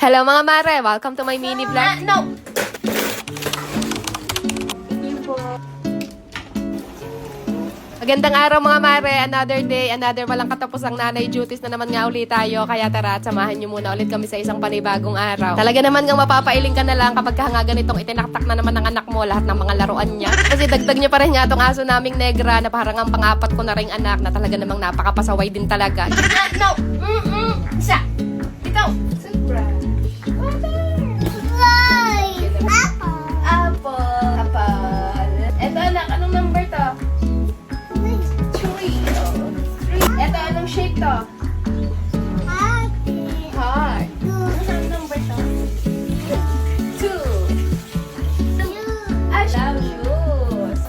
Hello mga mare, welcome to my mini vlog. No! Magandang araw mga mare, another day, another walang katapusang nanay duties na naman nga ulit tayo. Kaya tara at samahan nyo muna ulit kami sa isang panibagong araw. Talaga naman nga mapapailing ka na lang kapag nga ganitong itinaktak na naman ng anak mo lahat ng mga laruan niya. Kasi dagdag niya pa rin nga itong aso naming negra na parang ang pang-apat ko na ring anak na talaga namang napakapasaway din talaga. No! Isa! Ikaw! Surprise! Apple! Apple! Eto anak, anong number to? 3. Eto, anong shape to? Heart. Anong number to? 2. Love shoes.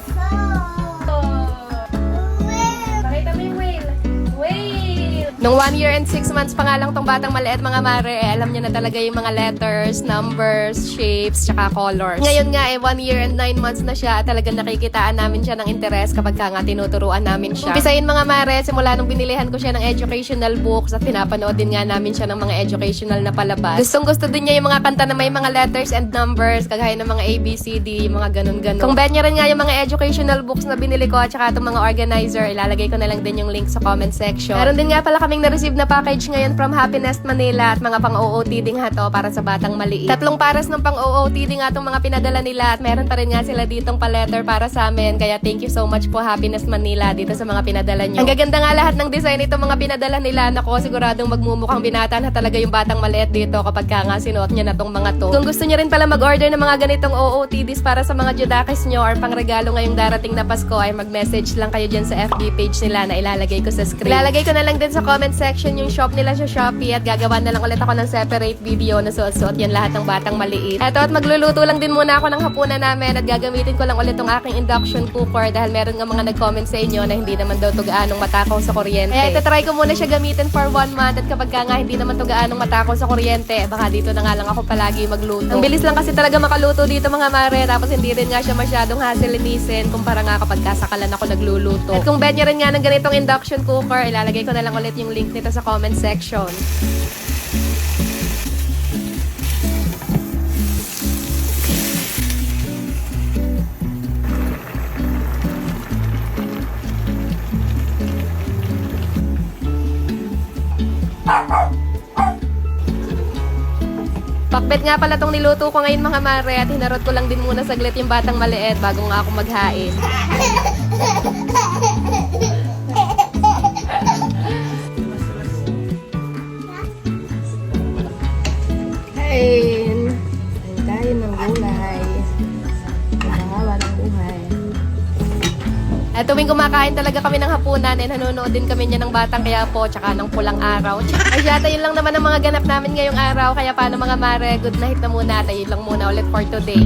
Pakita mo yung whale. Whale! Nung 1 year and 6 months pa nga lang tong batang maliit mga mare, alam niya na talaga yung mga letters, numbers, shapes, tsaka colors. Ngayon nga 1 year and 9 months na siya, talagang nakikitaan namin siya ng interes kapag nga tinuturuan namin siya. Umpisahin mga mare, simula nung binilihan ko siya ng educational books at pinapanood din nga namin siya ng mga educational na palabas. Gustong gusto din niya yung mga kanta na may mga letters and numbers, kagaya ng mga ABCD, yung mga ganun-ganun. Kung bet niya rin nga yung mga educational books na binili ko at saka itong mga organizer, ilalagay ko na lang din yung link sa comment section. Meron din nga pala kaming na-receive na package ngayon from Happiness Manila at mga pang-OOTD nga to para sa batang maliit. 3 pares ng pang-OOTD nga itong mga pinadala nila at meron pa rin nga sila ditong pa-letter para sa amin. Kaya thank you so much po Happiness Manila dito sa mga pinadala nyo. Ang gaganda nga lahat ng design itong mga pinadala nila. Nako, siguradong magmumukhang binata na talaga yung batang maliit dito kapag nga sinuot niya na tong mga to. Kung gusto niyo rin pala mag-order ng mga ganitong OOTDs para sa mga judakis nyo or pang-regalo ngayong darating na Pasko ay mag-message lang kayo dyan sa FB page nila na ilalagay ko sa screen. Ilalagay ko na lang din sa comment section yung shop nila sa Shopee at gagawa na lang ulit ako ng separate video na suot-suot yan lahat ng batang maliit. Eto at magluluto lang din muna ako ng hapunan namin at gagamitin ko lang ulit tong aking induction cooker dahil meron nga mga nag-comment sa inyo na hindi naman daw to gaanong matakaw sa kuryente. Kaya itatry ko muna siya gamitin for 1 month at kapag nga hindi naman to gaanong matakaw sa kuryente, baka dito na nga lang ako palagi magluto. Ang bilis lang kasi talaga makaluto dito mga mare, tapos hindi rin nga siya masyadong hassle-linisin kumpara nga kapag kasakalan ako nagluluto. At kung bet niya rin nga ng ganitong induction cooker, ilalagay ko na lang ulit yung link nito sa comment section. Pakbet nga pala tong niluto ko ngayon mga mare at hinarot ko lang din muna saglit yung batang maliit bago nga ako maghain. Kain tayo ng gulay. Mahaba ng buhay. At tuwing kumakain talaga kami ng hapunan and nanonood din kami niya ng Batang Quiapo tsaka ng Pulang Araw. Ay syata yun lang naman ang mga ganap namin ngayong araw. Kaya paano mga mare, good night na muna. Tayo lang muna ulit for today.